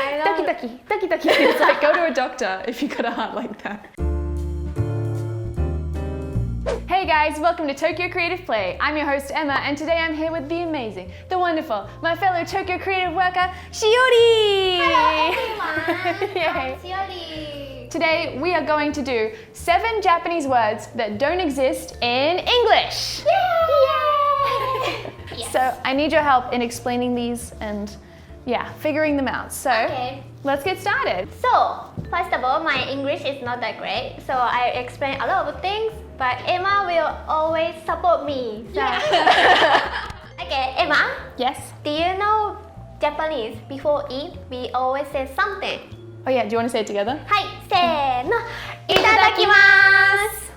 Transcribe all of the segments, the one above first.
Tokidoki. It's like go to a doctor if you got a heart like that. Hey guys, welcome to Tokyo Creative Play. I'm your host Emma, and today I'm here with the amazing, the wonderful, my fellow Tokyo Creative worker, Shiori! Hello everyone! Yay. I'm Shiori! Today we are going to do 7 Japanese words that don't exist in English! Yay! Yes. So I need your help in explaining these and figuring them out. So let's get started. So, first of all, my English is not that great, so I explain a lot of things, but Emma will always support me. So. Okay, Emma? Yes? Do you know Japanese, before eat, we always say something? Oh yeah, do you want to say it together? Hai, se no, itadakimasu!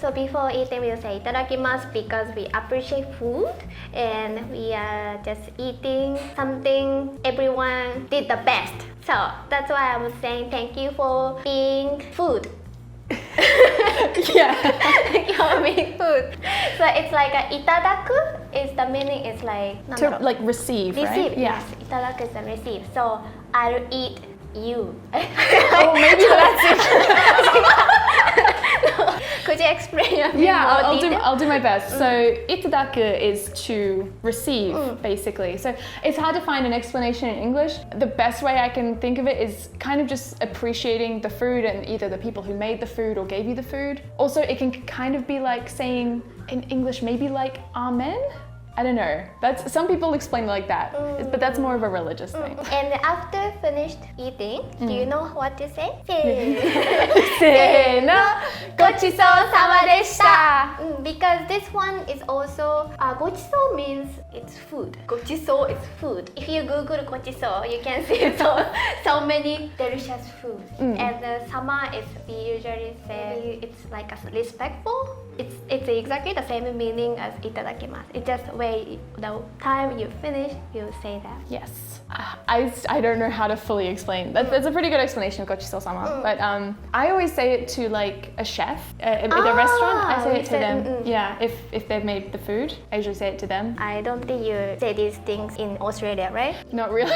So before eating, we'll say itadakimasu because we appreciate food and we are just eating something everyone did the best. So that's why I'm saying thank you for being food. You're being food. So it's like a itadaku is the meaning is like to like receive, right? Yes, itadaku is the receive. So I'll eat you. Oh, maybe that's it. Could you explain a bit more I'll do my best. So itadaku is to receive, basically. So it's hard to find an explanation in English. The best way I can think of it is kind of just appreciating the food and either the people who made the food or gave you the food. Also, it can kind of be like saying in English, maybe like amen? I don't know. That's some people explain it like that, but that's more of a religious thing. And after finished eating, do you know what to say? Se no, gochisousama deshita. Because this one is also gochiso means it's food. Gochiso is food. If you Google gochiso, you can see so many delicious food. And sama is we usually say it's like a respectful. It's exactly the same meaning as itadakimasu. It's just way the time you finish, you say that. Yes. I don't know how to fully explain. That's a pretty good explanation of gochisousama. But I always say it to like a chef at a restaurant. I say it to them. Yeah, if they've made the food, I usually say it to them. I don't think you say these things in Australia, right? Not really.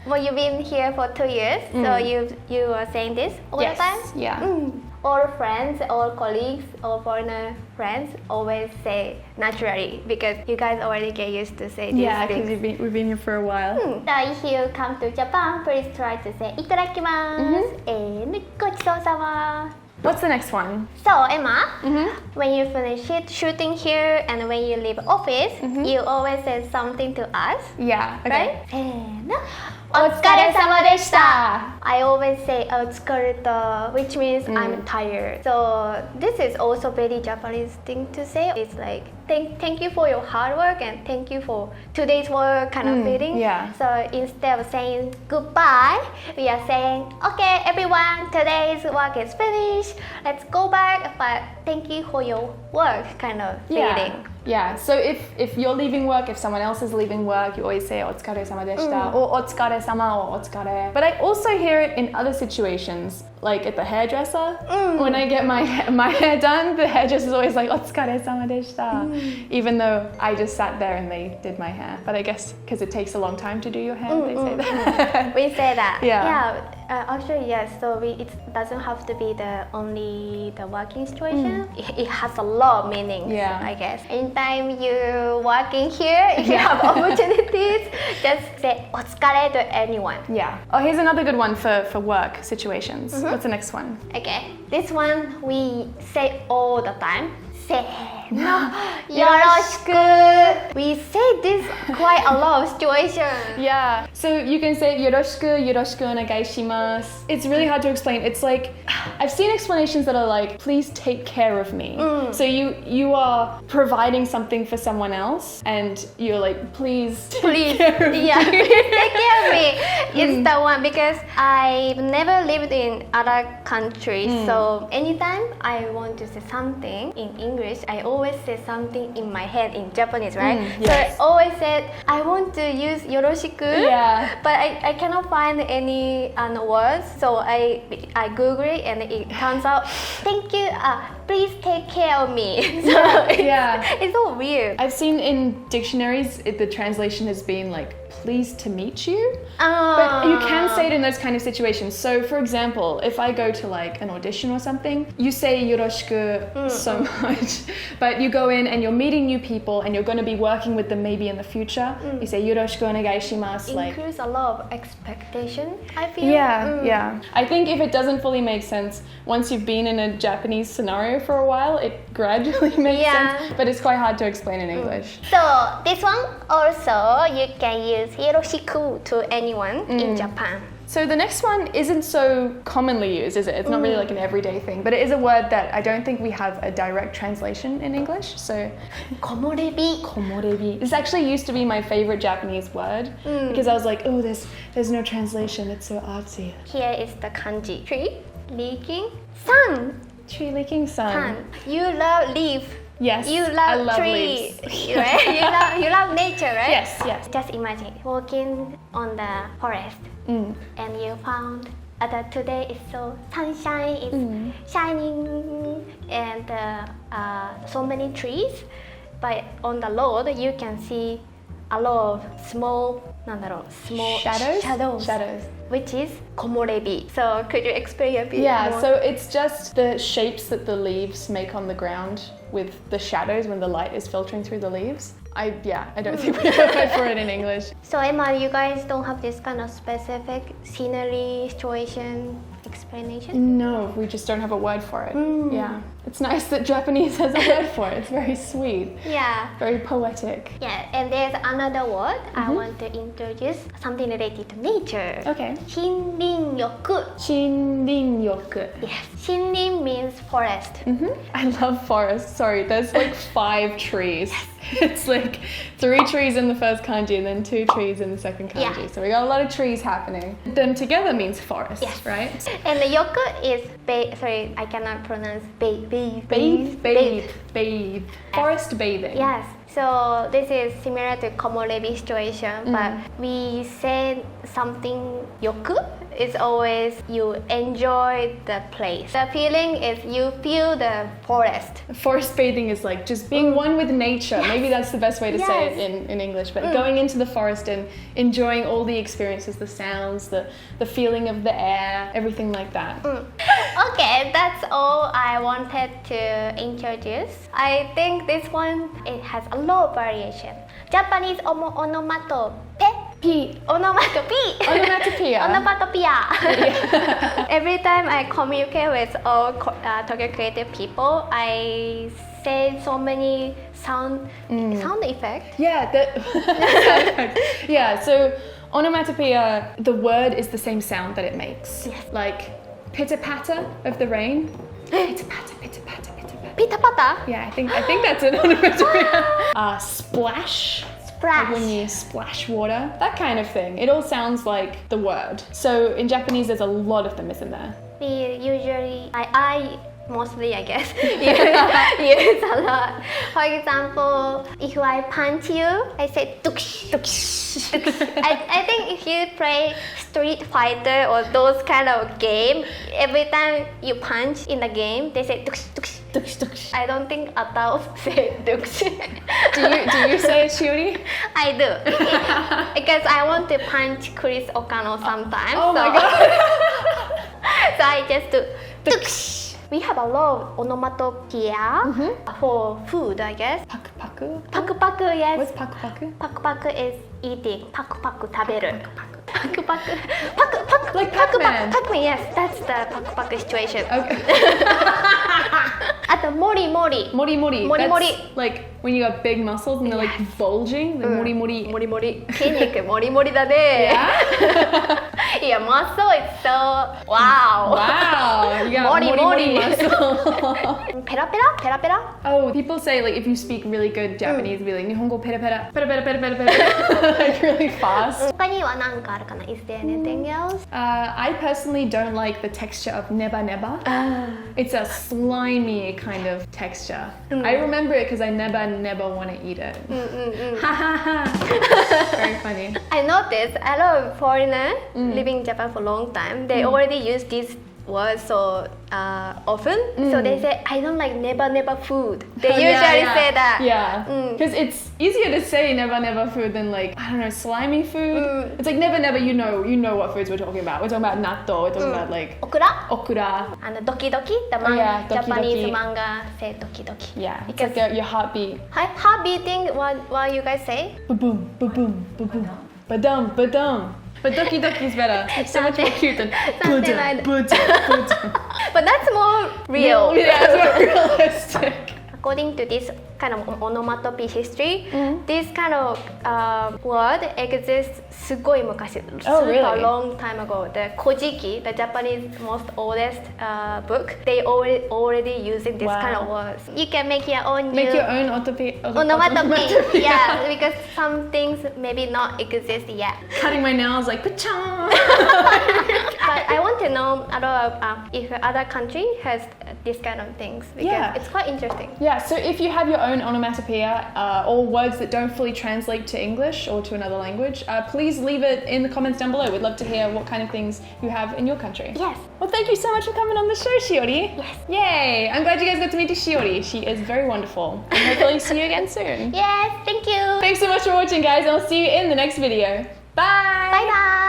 Well, you've been here for 2 years, so you are saying this all the time? Yeah. All friends, all colleagues, all foreigner friends always say naturally because you guys already get used to say these things. Yeah, because we've been here for a while. So if you come to Japan, please try to say itadakimasu and gochisousama. What's the next one? So Emma, when you finish shooting here and when you leave office, you always say something to us. Yeah. Okay. Right? And otsukaresama deshita. I always say otsukareta, which means I'm tired. So this is also very Japanese thing to say. It's like thank you for your hard work and thank you for today's work kind of feeling. Yeah. So instead of saying goodbye, we are saying, okay everyone, today's work is finished. Let's go back, but thank you for your work kind of feeling. Yeah, so if you're leaving work, if someone else is leaving work, you always say otsukaresama deshita or otsukare-sama or otsukare. But I also hear it in other situations, like at the hairdresser. When I get my hair done, the hairdresser is always like otsukaresama deshita, even though I just sat there and they did my hair. But I guess because it takes a long time to do your hair, they say that. We say that. Yeah. Actually, yes. So it doesn't have to be only the working situation. It has a lot of meanings. Yeah. I guess. Anytime you're working here, if you have opportunities, just say otsukare to anyone. Yeah. Oh, here's another good one for work situations. What's the next one? Okay. This one we say all the time. Se no, yoroshiku. We say this quite a lot of situations. Yeah, so you can say yoroshiku onegai shimasu. It's really hard to explain. It's like, I've seen explanations that are like, please take care of me. So you are providing something for someone else and you're like, please take care of me. Take care of me. It's the one because I've never lived in other countries. So anytime I want to say something in English, I always say something in my head in Japanese, right? Yes. So I always said, I want to use yoroshiku, but I cannot find any words. So I Google it and it turns out, thank you, please take care of me. So it's so weird. I've seen in dictionaries, the translation has been like, pleased to meet you. But you can say it in those kind of situations. So for example, if I go to like an audition or something, you say yoroshiku so much, but you go in and you're meeting new people and you're going to be working with them maybe in the future. You say yoroshiku onegai shimasu. Includes a lot of expectation, I feel. Yeah. I think if it doesn't fully make sense, once you've been in a Japanese scenario for a while, it gradually makes sense, but it's quite hard to explain in English. So this one also, you can use yoroshiku to anyone in Japan. So the next one isn't so commonly used, is it? It's not really like an everyday thing, but it is a word that I don't think we have a direct translation in English. So komorebi. This actually used to be my favorite Japanese word because I was like, oh, there's no translation. It's so artsy. Here is the kanji. Tree, leaking, sun. Tree leaking sun. You love leaf. Yes, you love I love tree, leaves. right? you love nature, right? Yes. Just imagine walking on the forest and you found that today is so sunshine, it's shining, and so many trees. But on the road, you can see a lot of small shadows, which is komorebi. So could you explain a bit more? So it's just the shapes that the leaves make on the ground with the shadows when the light is filtering through the leaves. I don't think we have a word for it in English. So Emma, you guys don't have this kind of specific scenery, situation, explanation? No, we just don't have a word for it. Yeah. It's nice that Japanese has a word for it. It's very sweet. Yeah. Very poetic. Yeah, and there's another word I want to introduce, something related to nature. Okay. Shinrin-yoku. Shinrin-yoku. Yes. Shinrin means forest. I love forests. Sorry, there's like 5 trees. It's like 3 trees in the first kanji and then 2 trees in the second kanji. Yeah. So we got a lot of trees happening. Them together means forest, right? And the yoku is sorry, I cannot pronounce bathe. Forest bathing. Yes. So this is similar to komorebi situation, but we say something yoku. It's always you enjoy the place. The feeling is you feel the forest. Forest bathing is like just being one with nature. Maybe that's the best way to say it in English. But going into the forest and enjoying all the experiences, the sounds, the feeling of the air, everything like that. Okay, that's all I wanted to introduce. I think this one, it has a lot of variation. Japanese onomatopoeia. Every time I communicate with all Tokyo creative people, I say so many sound effects. Yeah, so onomatopoeia, the word is the same sound that it makes. Yes. Like pitter-patter of the rain. Pitter-patter, pitter-patter, pitter-patter. Pita-pata? Yeah, I think that's an onomatopoeia. Splash. Like when you splash water, that kind of thing. It all sounds like the word. So in Japanese, there's a lot of them, isn't there? We usually, I mostly, I guess, use a lot. For example, if I punch you, I say tuksh. I think if you play Street Fighter or those kind of game, every time you punch in the game, they say tuksh, tuksh. I don't think adults say tuksh. Do you say Shiori? I do. Because I want to punch Chris Okano sometimes. Oh my god. So I just do tuksh. We have a lot of onomatopoeia for food, I guess. Paku-paku? Paku-paku, yes. What's paku-paku? Paku-paku is eating. Paku-paku, taberu. Paku-paku. Like Pac-Man. Pac-Man, yes. That's the paku-paku situation. Okay. At the mori-mori. Mori-mori. Mori-mori. That's like when you got big muscles and they're like bulging. The mori-mori. Mori-mori. 筋肉モリモリだね。Yeah, muscle is so wow. Wow, you got mori muscle. Pera pera, pera pera. Oh, people say like if you speak really good Japanese, be like Nihongo pera pera, pera pera pera pera pera, like really fast. 他には何かあるかな? Is there anything else? I personally don't like the texture of neba neba. It's a slimy kind of texture. I remember it because I never want to eat it. Ha ha ha. Very funny. I noticed a lot of foreigners living in Japan for a long time. They already use this word so often. So they say, I don't like never food. They Oh, usually say that. Yeah, because it's easier to say never food than like, I don't know, slimy food. It's like never, you know what foods we're talking about. We're talking about natto, we're talking about like okura. And Tokidoki, the Japanese manga say Tokidoki. Yeah, it's Because like your heartbeat. heart beating, what you guys say? Ba-boom, ba-boom, ba-boom. Ba-dum, ba-dum. But Doki Doki is better. It's so much more cute than Something like Buddha. But that's more real. Yeah, it's more realistic. According to this kind of onomatopoeia history, this kind of word exists すごい昔, Oh, really? super long time ago. The Kojiki, the Japanese most oldest book, they already using this kind of words. You can make your own onomatopoeia. Yeah, because some things maybe not exist yet. Cutting my nails like pa-chong. But I want to know if other country has this kind of things because it's quite interesting. Yeah, so if you have your own onomatopoeia or words that don't fully translate to English or to another language, please leave it in the comments down below. We'd love to hear what kind of things you have in your country. Yes. Well, thank you so much for coming on the show, Shiori. Yes. Yay! I'm glad you guys got to meet Shiori. She is very wonderful. And hopefully see you again soon. Yes, thank you. Thanks so much for watching, guys. I'll see you in the next video. Bye! Bye bye.